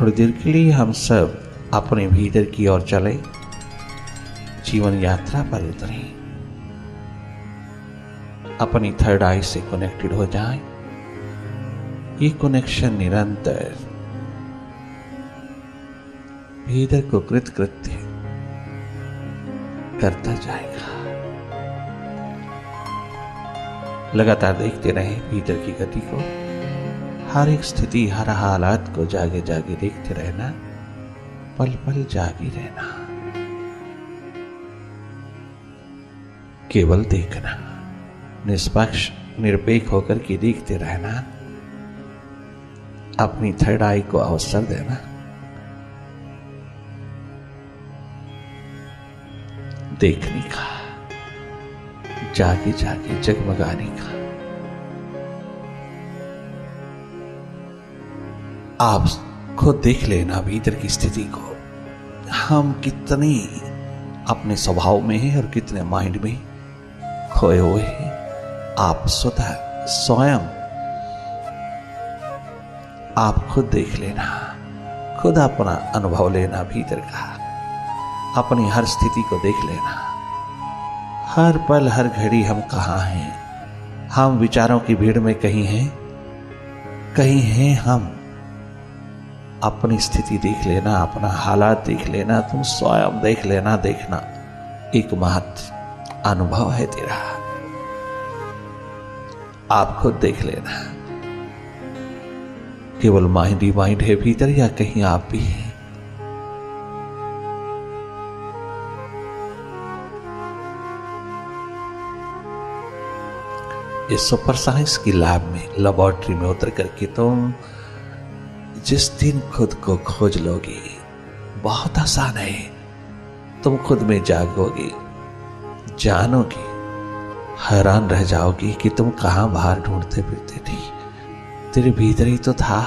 थोड़ी देर के लिए हम सब अपने भीतर की ओर चले, जीवन यात्रा पर उतरे, अपनी थर्ड आई से कनेक्टेड हो जाएं। ये कनेक्शन निरंतर भीतर को कृतकृत्य करता जाएगा। लगातार देखते रहे भीतर की गति को, हर एक स्थिति, हर हालात को जागे जागे देखते रहना, पल पल जागे रहना, केवल देखना, निष्पक्ष निरपेक्ष होकर के देखते रहना, अपनी थर्ड आई को अवसर देना, देखने का, जागे जागे जगमगाने का। आप खुद देख लेना भीतर की स्थिति को, हम कितने अपने स्वभाव में हैं और कितने माइंड में खोए हुए हैं। आप स्वयं आप खुद देख लेना, खुद अपना अनुभव लेना भीतर का, अपनी हर स्थिति को देख लेना। हर पल हर घड़ी हम कहाँ हैं? हम विचारों की भीड़ में कहीं हैं हम। अपनी स्थिति देख लेना, अपना हालात देख लेना, तुम स्वयं देख लेना। देखना एक महत्व अनुभव है तेरा, आप खुद देख लेना। केवल माइंड ही माइंड है भीतर, या कहीं आप भी हैं? इस सुपर साइंस की लैब में, लेबोरेटरी में उतर करके तुम जिस दिन खुद को खोज लोगे, बहुत आसान है, तुम खुद में जागोगे, जानोगे, हैरान रह जाओगी कि तुम कहां बाहर ढूंढते फिरते थी। तेरे भीतर ही तो था।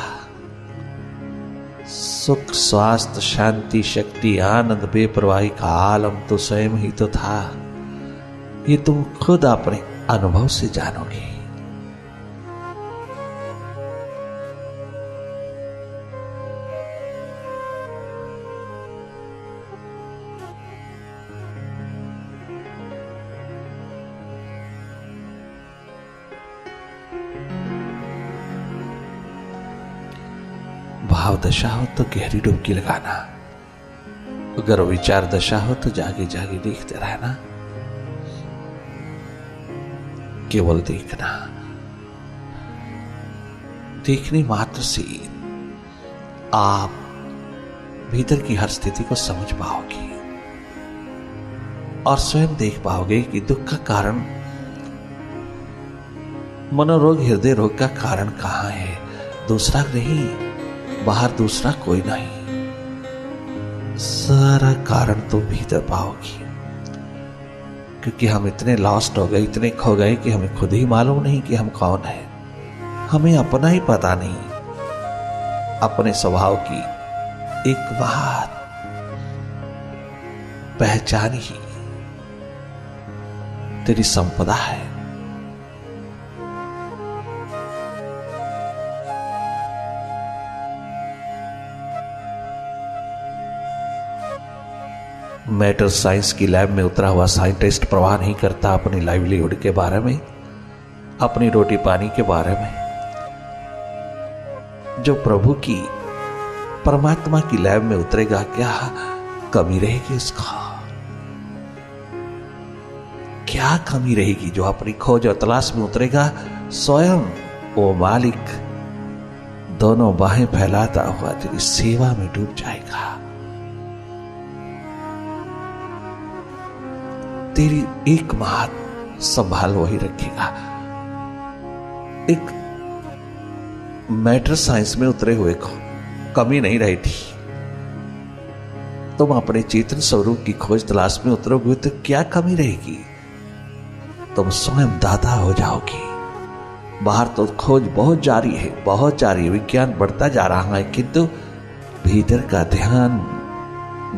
सुख, स्वास्थ्य, शांति, शक्ति, आनंद, बेपरवाही का आलम तो स्वयं ही तो था। ये तुम खुद अपने अनुभव से जानोगे। भाव दशा हो तो गहरी डुबकी लगाना, अगर विचार दशा हो तो जागे जागे देखते रहना, केवल देखना। देखने मात्र से आप भीतर की हर स्थिति को समझ पाओगे और स्वयं देख पाओगे कि दुख का कारण, मनोरोग, हृदय रोग का कारण कहां है। दूसरा नहीं, बाहर दूसरा कोई नहीं, सारा कारण तो भीतर पाओगी। क्योंकि हम इतने लॉस्ट हो गए, इतने खो गए कि हमें खुद ही मालूम नहीं कि हम कौन हैं। हमें अपना ही पता नहीं। अपने स्वभाव की एक बात पहचान ही तेरी संपदा है। मैटर साइंस की लैब में उतरा हुआ साइंटिस्ट परवाह नहीं करता अपनी लाइवलीहुड के बारे में, अपनी रोटी पानी के बारे में। जो प्रभु की, परमात्मा की लैब में उतरेगा, क्या कमी रहेगी उसका? क्या कमी रहेगी? जो अपनी खोज और तलाश में उतरेगा, स्वयं वो मालिक दोनों बाहें फैलाता हुआ तेरी सेवा में डूब जाएगा। तेरी एक बात संभाल वही रखेगा। एक मैटर साइंस में उतरे हुए को कमी नहीं रही थी। तुम अपने चेतन स्वरूप की खोज तलाश में उतरोगे तो क्या कमी रहेगी? तुम स्वयं दाता हो जाओगी। बाहर तो खोज बहुत जारी है, बहुत जारी है, विज्ञान बढ़ता जा रहा है, किंतु भीतर का ध्यान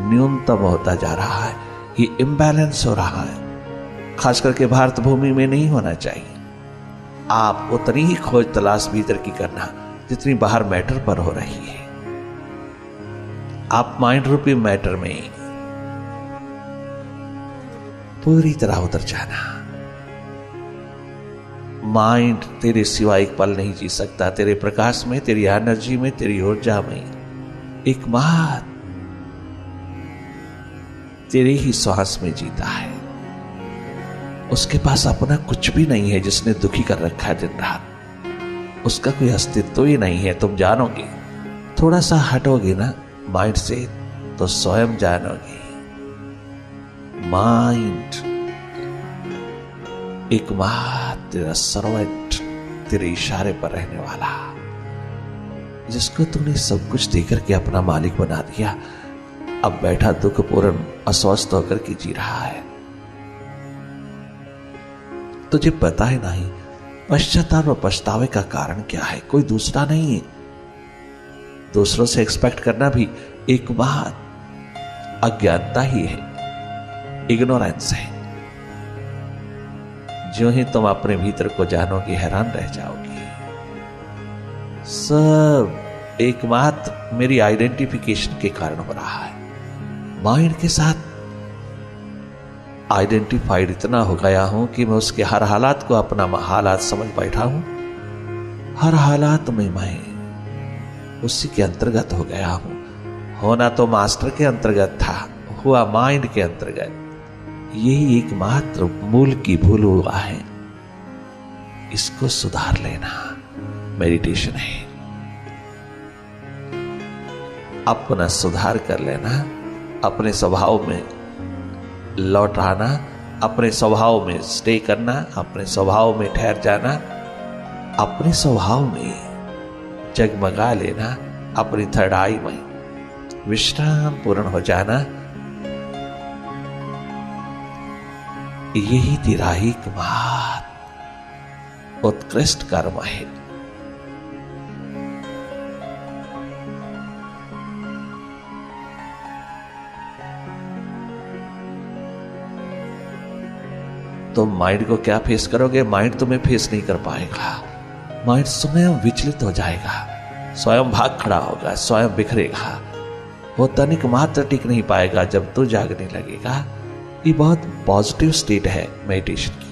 न्यूनतम होता जा रहा है। ये इम्बैलेंस हो रहा है। खास करके भारत भूमि में नहीं होना चाहिए। आप उतनी ही खोज तलाश भीतर की करना जितनी बाहर मैटर पर हो रही है। आप माइंड रूपी मैटर में पूरी तरह उतर जाना। माइंड तेरे सिवा एक पल नहीं जी सकता। तेरे प्रकाश में, तेरी एनर्जी में, तेरी ऊर्जा में एकमात्र तेरे ही श्वास में जीता है। उसके पास अपना कुछ भी नहीं है जिसने दुखी कर रखा है दिन रात। उसका कोई अस्तित्व ही नहीं है। तुम जानोगे, थोड़ा सा हटोगे ना माइंड से तो स्वयं जानोगे। माइंड एकमात्र तेरा सर्वेंट, तेरे इशारे पर रहने वाला, जिसको तुमने सब कुछ देकर के अपना मालिक बना दिया, अब बैठा दुखपूर्ण अस्वस्थ होकर के जी रहा है। तुझे पता ही नहीं पश्चाताप और पछतावे का कारण क्या है। कोई दूसरा नहीं है। दूसरों से एक्सपेक्ट करना भी एक बात अज्ञानता ही है, इग्नोरेंस है। जो ही तुम अपने भीतर को जानोगे हैरान रह जाओगे। सब एकमात्र मेरी आइडेंटिफिकेशन के कारण हो रहा है। माइंड के साथ आइडेंटिफाइड इतना हो गया हूं कि मैं उसके हर हालात को अपना हालात समझ बैठा हूं। हर हालात में मैं उसी के अंतर्गत हो गया हूं। होना तो मास्टर के अंतर्गत था, हुआ माइंड के अंतर्गत। यही एकमात्र मूल की भूल हुआ है। इसको सुधार लेना मेडिटेशन है। अपना सुधार कर लेना, अपने स्वभाव में लौट आना, अपने स्वभाव में स्टे करना, अपने स्वभाव में ठहर जाना, अपने स्वभाव में जगमगा लेना, अपनी थर्ड आई में विश्राम पूर्ण हो जाना। यही तेरा एकमात्र उत्कृष्ट कर्म है। तो माइंड को क्या फेस करोगे? माइंड तुम्हें फेस नहीं कर पाएगा। माइंड स्वयं विचलित हो जाएगा, स्वयं भाग खड़ा होगा, स्वयं बिखरेगा। वो तनिक मात्र टिक नहीं पाएगा जब तू जागने लगेगा। ये बहुत पॉजिटिव स्टेट है मेडिटेशन की।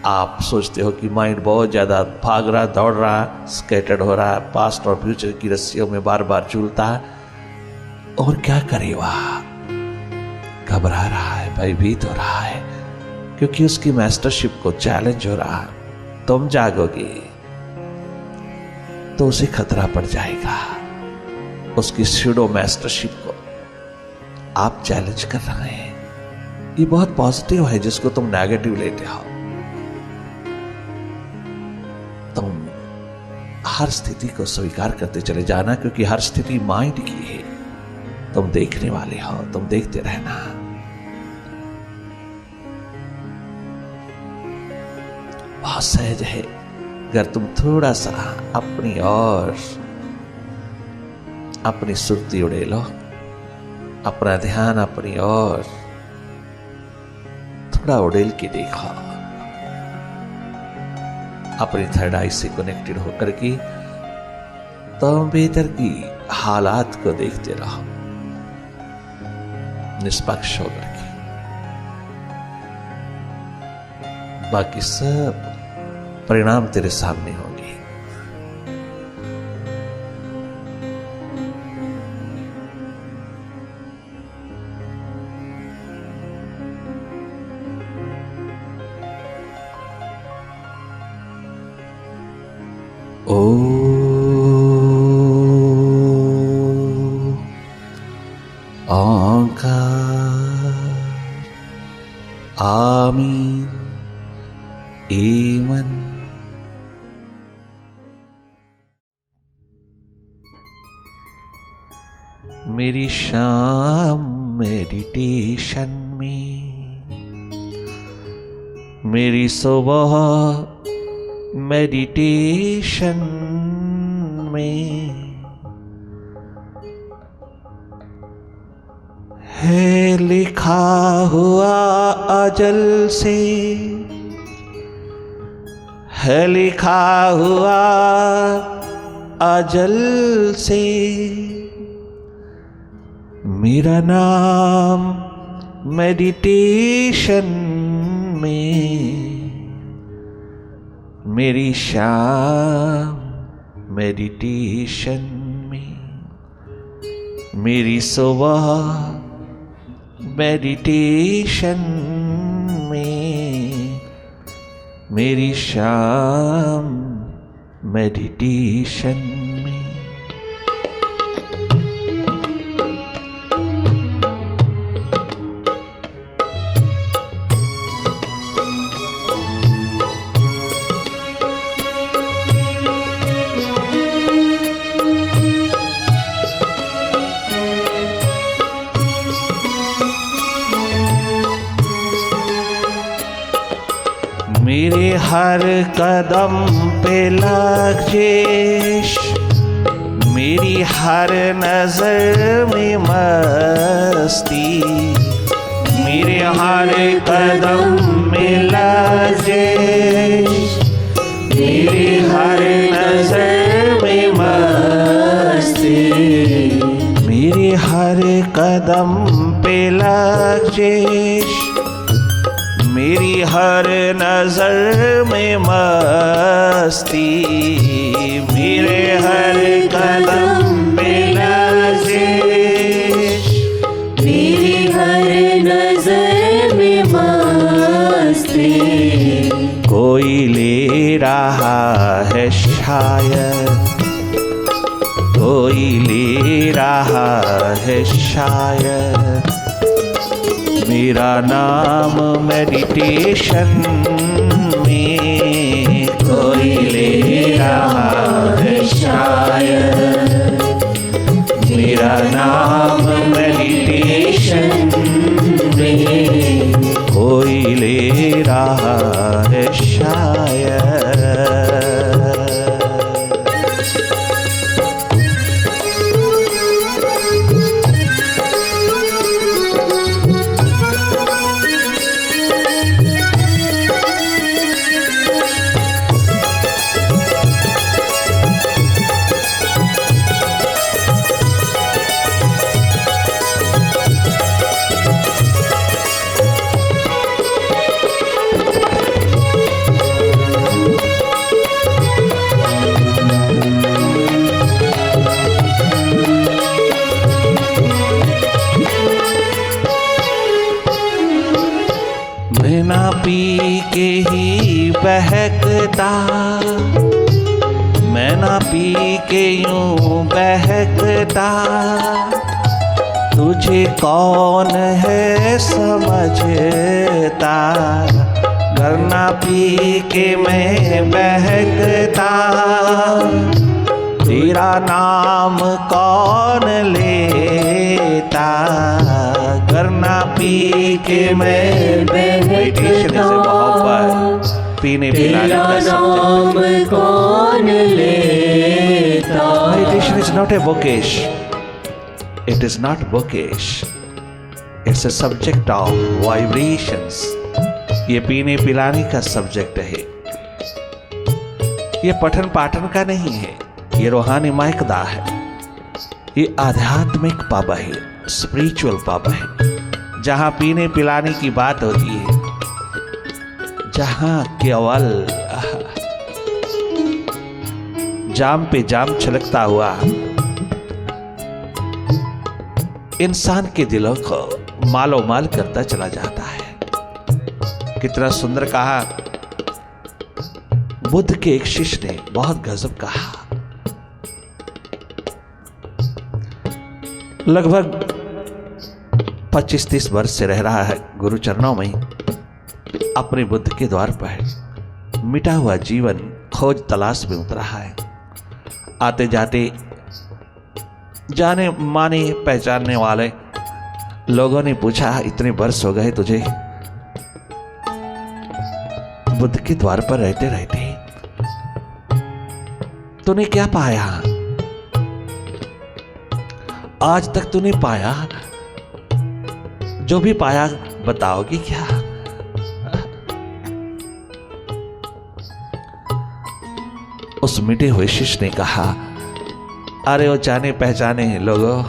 आप सोचते हो कि माइंड बहुत ज्यादा भाग रहा, दौड़ रहा, स्कैटर्ड हो रहा, पास्ट और फ्यूचर की रस्सियों में बार बार झूलता, और क्या करे वह? घबरा रहा है, भयभीत हो रहा है, क्योंकि उसकी मास्टरशिप को चैलेंज हो रहा। तुम जागोगे तो उसे खतरा पड़ जाएगा। उसकी स्यूडो मास्टरशिप को आप चैलेंज कर रहे हैं। ये बहुत पॉजिटिव है जिसको तुम नेगेटिव लेते हो। तुम हर स्थिति को स्वीकार करते चले जाना, क्योंकि हर स्थिति माइंड की है। तुम देखने वाले हो, तुम देखते रहना। बहुत सहज है अगर तुम थोड़ा सा अपनी और अपनी सुर्ती उड़े लो, अपना ध्यान अपनी और थोड़ा उड़ेल के देखो। अपनी थर्ड आई से कनेक्टेड होकर के तुम भीतर की हालात को देखते रहो, निष्पक्ष होकर के। बाकी सब परिणाम तेरे सामने होंगे। आमीन एमन। मेरी शाम मेडिटेशन में, मेरी सुबह मेडिटेशन में है लिखा हुआ अजल से, है लिखा हुआ अजल से मेरा नाम मेडिटेशन में, मेरी शाम मेडिटेशन में, मेरी सुबह मेडिटेशन में, मेरी शाम मेडिटेशन में। मेरे हर कदम पे लग्जेश, मेरी हर नजर में मस्ती, मेरे हर कदम में लग्जेश, मेरी हर नजर में मस्ती, मेरे हर कदम पे लग्जेश, मेरी हर नजर में मस्ती, मेरे हर कदम पे लग्जेश, मेरी हर नजर में मस्ती। कोई ले रहा है शायद, कोई ले रहा है शायद, मेरा नाम मेडिटेशन में। कोई ले रहा है शायद, मेरा नाम मेडिटेशन में। कोई ले रहा है शायद। मैं ना पी के ही बहकता, मैं ना पी के यूं बहकता, तुझे कौन है समझता, गर ना पी के मैं बहकता, तेरा नाम कौन लेता, गर ना पी के मैं। मेडिटेशन से मोहब्बत, पीने पिलाने का सब्जेक्ट। कौन लेता। Meditation is not a bookish. It is not bookish. It's a subject of vibrations. ये पीने पिलाने का सब्जेक्ट है, ये पठन पाठन का नहीं है, ये रूहानी मायकदा है, ये आध्यात्मिक पब है, स्पिरिचुअल पब है, जहां पीने पिलाने की बात होती है, जहां केवल जाम पे जाम छलकता हुआ इंसान के दिलों को मालो माल करता चला जाता है। कितना सुंदर कहा बुद्ध के एक शिष्य ने, बहुत गजब कहा। लगभग 25-30 वर्ष से रह रहा है गुरु चरणों में, अपने बुद्ध के द्वार पर मिटा हुआ जीवन खोज तलाश में उतरा है। आते जाते जाने माने पहचानने वाले लोगों ने पूछा, इतने वर्ष हो गए तुझे बुद्ध के द्वार पर रहते रहते, तूने क्या पाया? आज तक तूने पाया, जो भी पाया बताओगी क्या? उस मिटे हुए शिष्य ने कहा, अरे वो जाने पहचाने लोगों,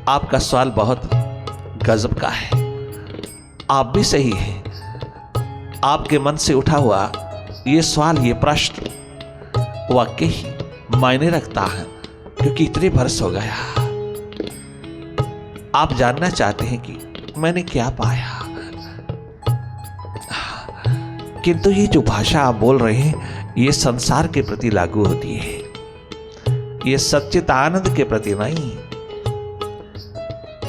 आपका सवाल बहुत गजब का है। आप भी सही है। आपके मन से उठा हुआ ये सवाल, ये प्रश्न वाकई ही मायने रखता है, क्योंकि इतने बरस हो गया। आप जानना चाहते हैं कि मैंने क्या पाया, किंतु ये जो भाषा आप बोल रहे हैं ये संसार के प्रति लागू होती है, ये सच्चिदानंद के प्रति नहीं,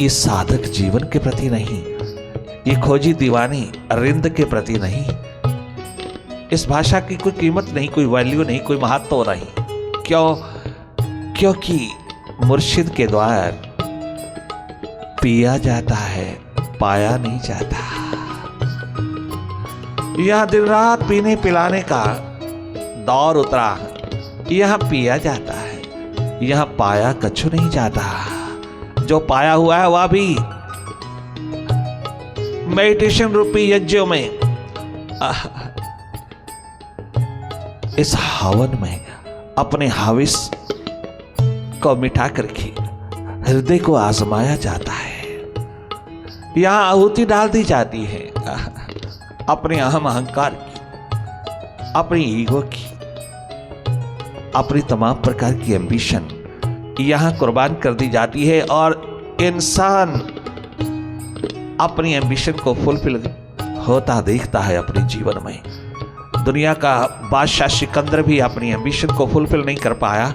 ये साधक जीवन के प्रति नहीं, ये खोजी दीवानी अरिंद के प्रति नहीं। इस भाषा की कोई कीमत नहीं, कोई वैल्यू नहीं, कोई महत्व नहीं। क्यों? क्योंकि मुर्शिद के द्वार पिया जाता है, पाया नहीं जाता। यह दिन रात पीने पिलाने का दौर उतरा, यह पिया जाता है, यह पाया कछु नहीं जाता। जो पाया हुआ है वह भी मेडिटेशन रूपी यज्ञों में, इस हवन में अपने हाविस को मिठा करके हृदय को आजमाया जाता है। यहां आहुति डाल दी जाती है अपने अहम अहंकार की, अपनी ईगो की, अपनी तमाम प्रकार की एम्बिशन यहां कुर्बान कर दी जाती है। और इंसान अपनी एम्बिशन को फुलफिल होता देखता है अपने जीवन में। दुनिया का बादशाह सिकंदर भी अपनी एम्बिशन को फुलफिल नहीं कर पाया,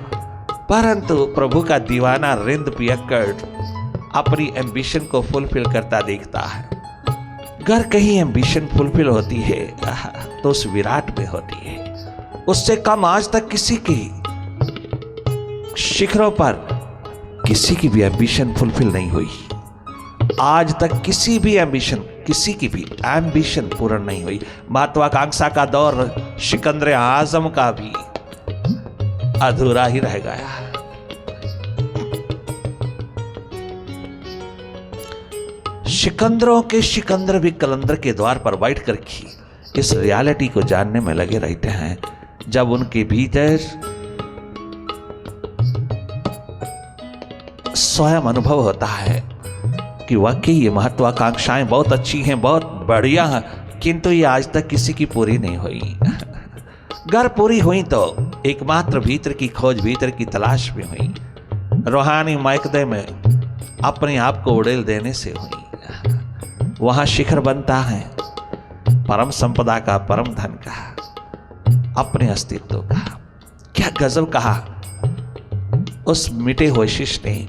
परंतु प्रभु का दीवाना रिंद पियक्कड़ अपनी एम्बिशन को फुलफिल करता देखता है। अगर कहीं एम्बिशन फुलफिल होती है तो उस विराट में होती है। उससे कम आज तक किसी की शिखरों पर किसी की भी एम्बिशन फुलफिल नहीं हुई। आज तक किसी भी एम्बिशन पूर्ण नहीं हुई। महत्वाकांक्षा का दौर सिकंदर आजम का भी अधूरा ही रह गया। सिकंदरों के सिकंदर भी कलंदर के द्वार पर बैठ कर के इस रियलिटी को जानने में लगे रहते हैं, जब उनके भीतर स्वयं अनुभव होता है कि वाकई ये महत्वाकांक्षाएं बहुत अच्छी हैं, बहुत बढ़िया हैं, किंतु ये आज तक किसी की पूरी नहीं हुई। अगर पूरी हुई तो एकमात्र भीतर की खोज, भीतर की तलाश में हुई, रूहानी मायकदे में अपने आप को उड़ेल देने से हुई। वहां शिखर बनता है परम संपदा का, परम धन का, अपने अस्तित्व का। क्या गजब कहा उस मिटे हुए शिष्य ने,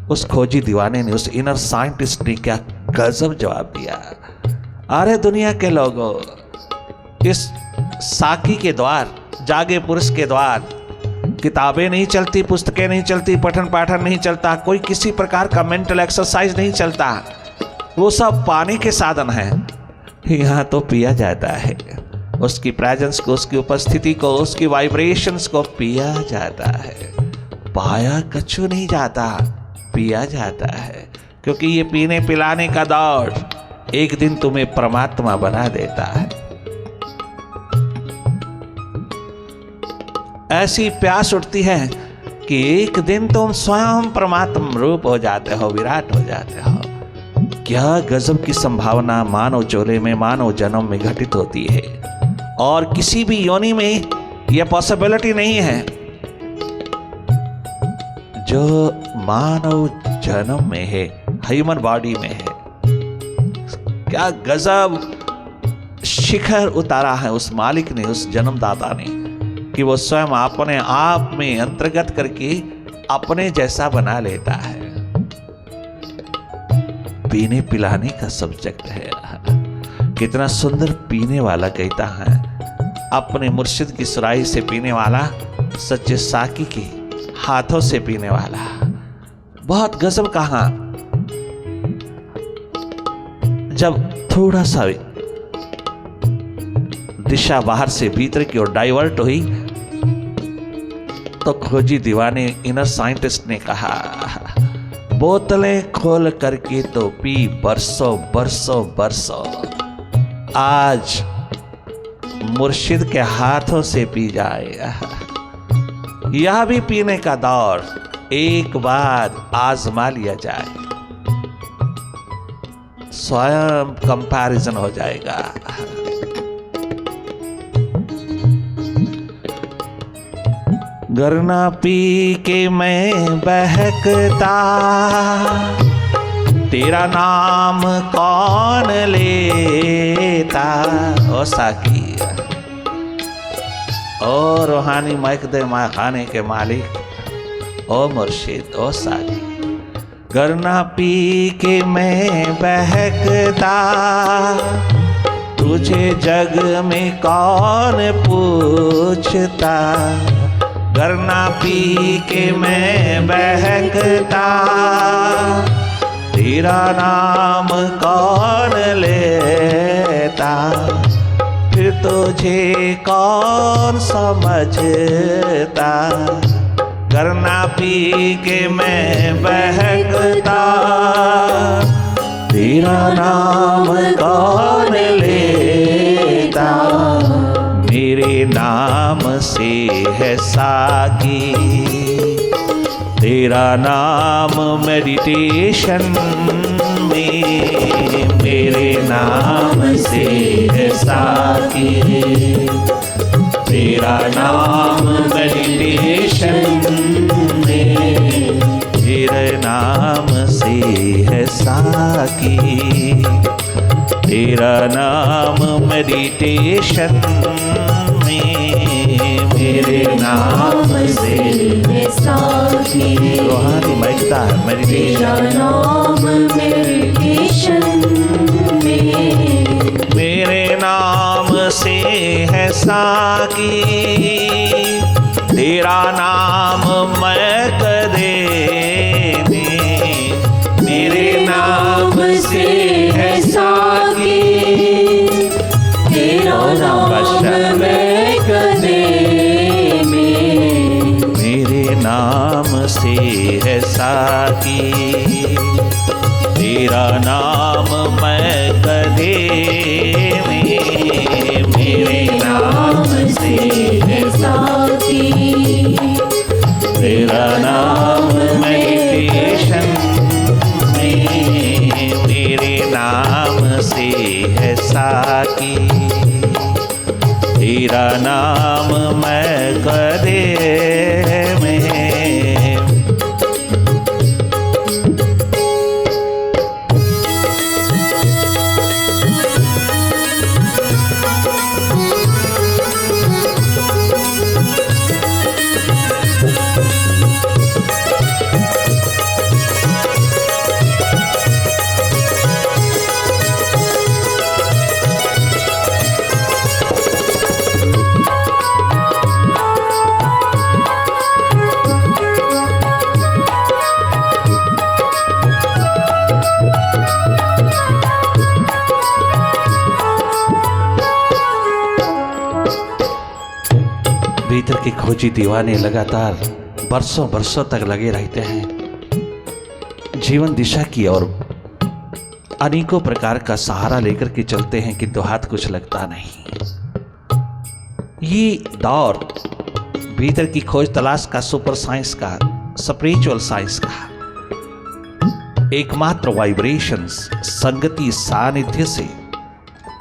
उस खोजी दीवाने ने, उस इनर साइंटिस्ट ने क्या गजब जवाब दिया। अरे दुनिया के लोगों, इस साकी के द्वार, जागे पुरुष के द्वार किताबें नहीं चलती, पुस्तकें नहीं चलती, पठन पाठन नहीं चलता, कोई किसी प्रकार का मेंटल एक्सरसाइज नहीं चलता, वो सब पानी के साधन है। यहाँ तो पिया जाता है, उसकी प्रेजेंस को, उसकी उपस्थिति को, उसकी वाइब्रेशंस को पिया जाता है। पाया कछु नहीं जाता, पिया जाता है, क्योंकि ये पीने पिलाने का दौर एक दिन तुम्हें परमात्मा बना देता है। ऐसी प्यास उठती है कि एक दिन तुम स्वयं परमात्म रूप हो जाते हो, विराट हो जाते हो। क्या गजब की संभावना मानव चोले में, मानव जन्म में घटित होती है, और किसी भी योनि में यह पॉसिबिलिटी नहीं है जो मानव जन्म में है, ह्यूमन बॉडी में है। क्या गजब शिखर उतारा है उस मालिक ने, उस जन्मदाता ने, कि वो स्वयं अपने आप में अंतर्गत करके अपने जैसा बना लेता है। पीने पिलाने का सब्जेक्ट है। कितना सुंदर पीने वाला कहता है, अपने मुर्शिद की सुराही से पीने वाला, सच्चे साकी के हाथों से पीने वाला। बहुत गजब कहा। जब थोड़ा सा दिशा बाहर से भीतर की ओर डाइवर्ट हुई तो खोजी दीवाने, इनर साइंटिस्ट ने कहा, बोतलें खोल करके तो पी बरसों बरसों बरसों, आज मुर्शिद के हाथों से पी जाए। यह भी पीने का दौर एक बार आजमा लिया जाए, स्वयं कंपैरिजन हो जाएगा। गरना पी के मैं बहकता, तेरा नाम कौन लेता। ओ साकी, ओ रूहानी महक दे माँ खाने के मालिक, ओ मुर्शिद, ओ साकी। गरना पी के मैं बहकता, तुझे जग में कौन पूछता। गरना पी के मैं बहकता, तेरा नाम कौन लेता। फिर तुझे कौन समझता। गरना पी के मैं बहकता, तेरा नाम कौन लेता। मेरे नाम से है साकी, तेरा नाम मेडिटेशन में। मेरे नाम से है साकी, तेरा नाम मेडिटेशन में। तेरे नाम से है साकी, तेरा नाम मेडिटेशन में। मेरे नाम से है साकी, रूहानी महकता है मेडिटेशन। नाम मेडिटेशन में। मेरे नाम से है साकी, तेरा नाम महक देने। मेरे नाम से है साकी, तेरा नाम महक देने। मेरे नाम से है साकी, तेरा नाम महक देने। मेरे नाम से है साकी, तेरा नाम मेडिटेशन में। मेरे नाम से है साकी, तेरा नाम महक देने। भीतर के खोजी दीवाने लगातार बरसों बरसों तक लगे रहते हैं। जीवन दिशा की ओर अनेकों प्रकार का सहारा लेकर के चलते हैं, किंतु हाथ कुछ लगता नहीं। ये दौर भीतर की खोज तलाश का, सुपर साइंस का, स्पिरिचुअल साइंस का एकमात्र वाइब्रेशंस, संगति, सानिध्य से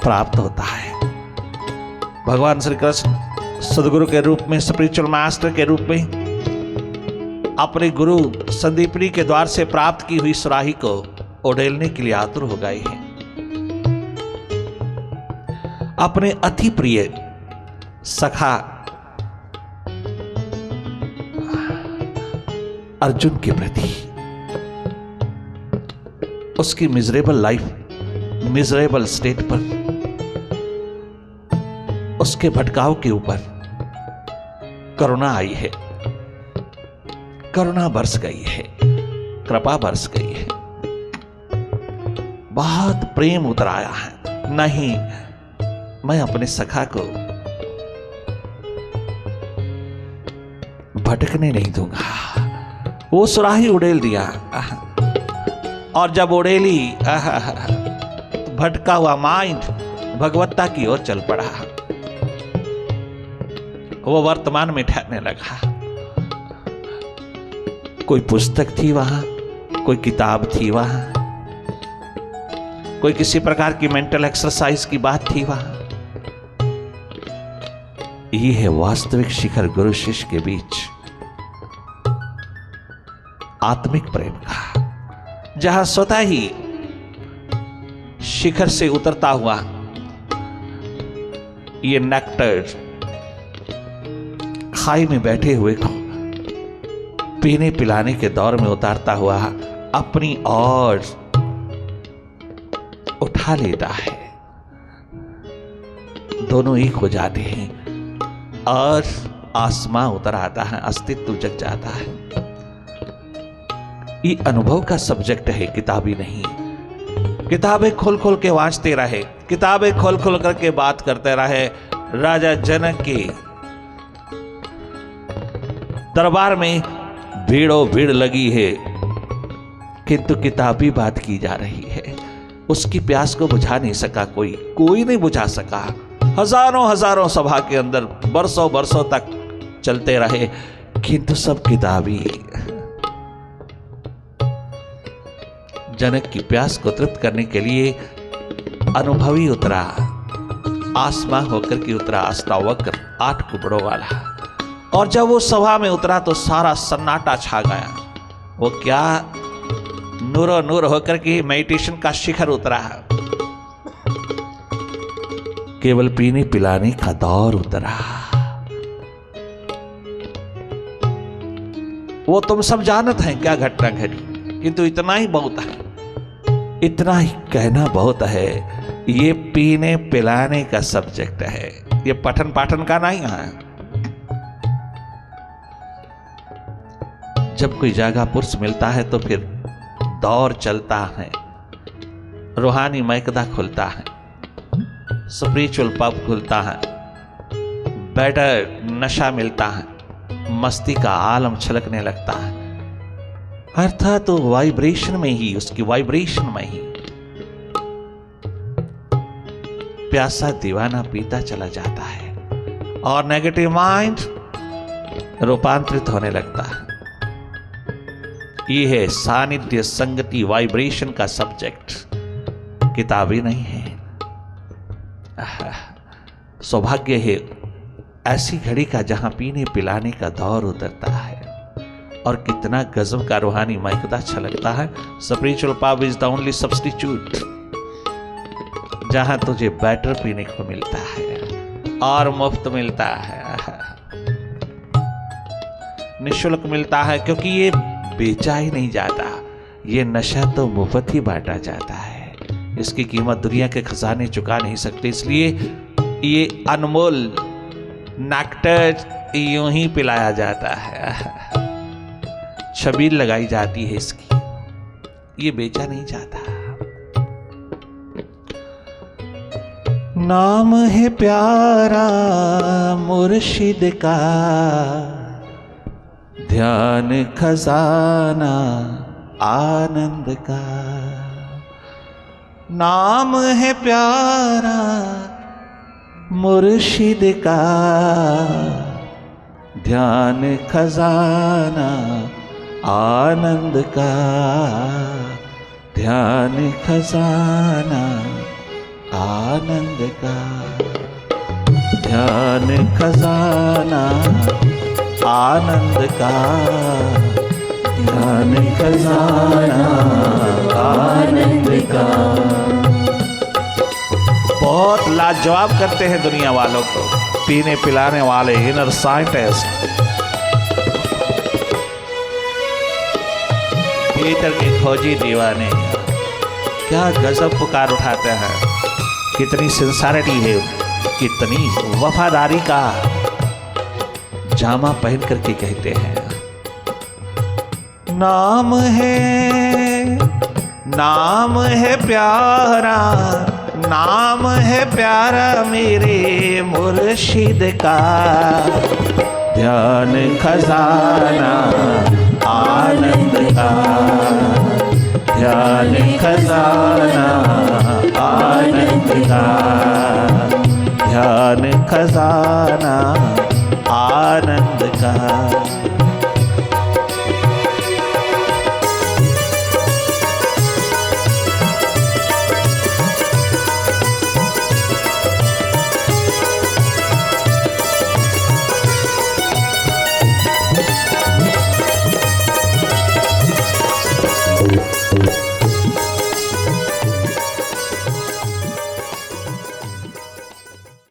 प्राप्त होता है। भगवान श्री कृष्ण सदगुरु के रूप में, स्पिरिचुअल मास्टर के रूप में अपने गुरु संदीपनी के द्वार से प्राप्त की हुई सुराही को उड़ेलने के लिए आतुर हो गए हैं। अपने अति प्रिय सखा अर्जुन के प्रति, उसकी मिजरेबल लाइफ, मिजरेबल स्टेट पर, उसके भटकाव के ऊपर करुणा आई है, करुणा बरस गई है, कृपा बरस गई है, बहुत प्रेम उतर आया है। नहीं, मैं अपने सखा को भटकने नहीं दूंगा। वो सुराही उड़ेल दिया, और जब उड़ेली तो भटका हुआ माइंड भगवत्ता की ओर चल पड़ा। वो वर्तमान में ठहरने लगा। कोई पुस्तक थी वहां, कोई किताब थी वहां, कोई किसी प्रकार की मेंटल एक्सरसाइज की बात थी वहां। ये है वास्तविक शिखर गुरु शिष्य के बीच आत्मिक प्रेम का, जहां स्वतः ही शिखर से उतरता हुआ ये नेक्टर खाई में बैठे हुए को पीने पिलाने के दौर में उतारता हुआ अपनी ओर उठा लेता है। दोनों एक हो जाते हैं और आसमां उतर आता है, अस्तित्व जग जाता है। ये अनुभव का सब्जेक्ट है, किताबी नहीं। किताबें खोल खोल के वांचते रहे, किताबें खोल खोल करके बात करते रहे। राजा जनक के दरबार में भीड़ों भीड़ लगी है, किंतु किताबी बात की जा रही है। उसकी प्यास को बुझा नहीं सका कोई नहीं बुझा सका। हजारों हजारों सभा के अंदर बरसों बरसों तक चलते रहे, किंतु सब किताबी। जनक की प्यास को तृप्त करने के लिए अनुभवी उतरा, आसमां होकर के उतरा, अष्टावक्र 8 कुबड़ों वाला। और जब वो सभा में उतरा तो सारा सन्नाटा छा गया। वो क्या नूरो नूर होकर के मेडिटेशन का शिखर उतरा है। केवल पीने पिलाने का दौर उतरा। वो तुम सब जानत हैं क्या घटना घटी, किंतु इतना ही बहुत है, इतना ही कहना बहुत है। ये पीने पिलाने का सब्जेक्ट है, ये पठन पाठन का नहीं है। जब कोई जगह पुरुष मिलता है तो फिर दौर चलता है, रूहानी मैकदा खुलता है, स्पिरिचुअल पब खुलता है, बेटर नशा मिलता है, मस्ती का आलम छलकने लगता है। अर्थात तो वाइब्रेशन में ही, उसकी वाइब्रेशन में ही प्यासा दीवाना पीता चला जाता है और नेगेटिव माइंड रूपांतरित होने लगता है। ये है सानिध्य संगति वाइब्रेशन का सब्जेक्ट, किताबी नहीं है। सौभाग्य है ऐसी घड़ी का जहां पीने पिलाने का दौर उतरता है और कितना गजब का रूहानी मैकदा छलकता है। Spiritual pub is the only substitute, जहां तुझे बैटर पीने को मिलता है और मुफ्त मिलता है, निःशुल्क मिलता है, क्योंकि ये बेचा ही नहीं जाता। ये नशा तो मुफ्त ही बांटा जाता है। इसकी कीमत दुनिया के खजाने चुका नहीं सकते, इसलिए ये अनमोल नेक्टर यूं ही पिलाया जाता है, छबील लगाई जाती है इसकी, ये बेचा नहीं जाता। नाम है प्यारा मुर्शिद का, ध्यान खजाना आनंद का। नाम है प्यारा मुर्शिद का, ध्यान खजाना आनंद का। ध्यान खजाना आनंद का। ध्यान खजाना आनंद का। ध्यान खजाना आनंद का। बहुत लाजवाब करते हैं दुनिया वालों को पीने पिलाने वाले इनर साइंटिस्ट, भीतर के खोजी दीवाने। क्या गजब पुकार उठाते हैं, कितनी सिंसारिटी है, कितनी वफादारी का जामा पहन करके कहते हैं। नाम है प्यारा, नाम है प्यारा मेरे मुर्शिद का। ध्यान खजाना आनंद का। ध्यान खजाना आनंद का।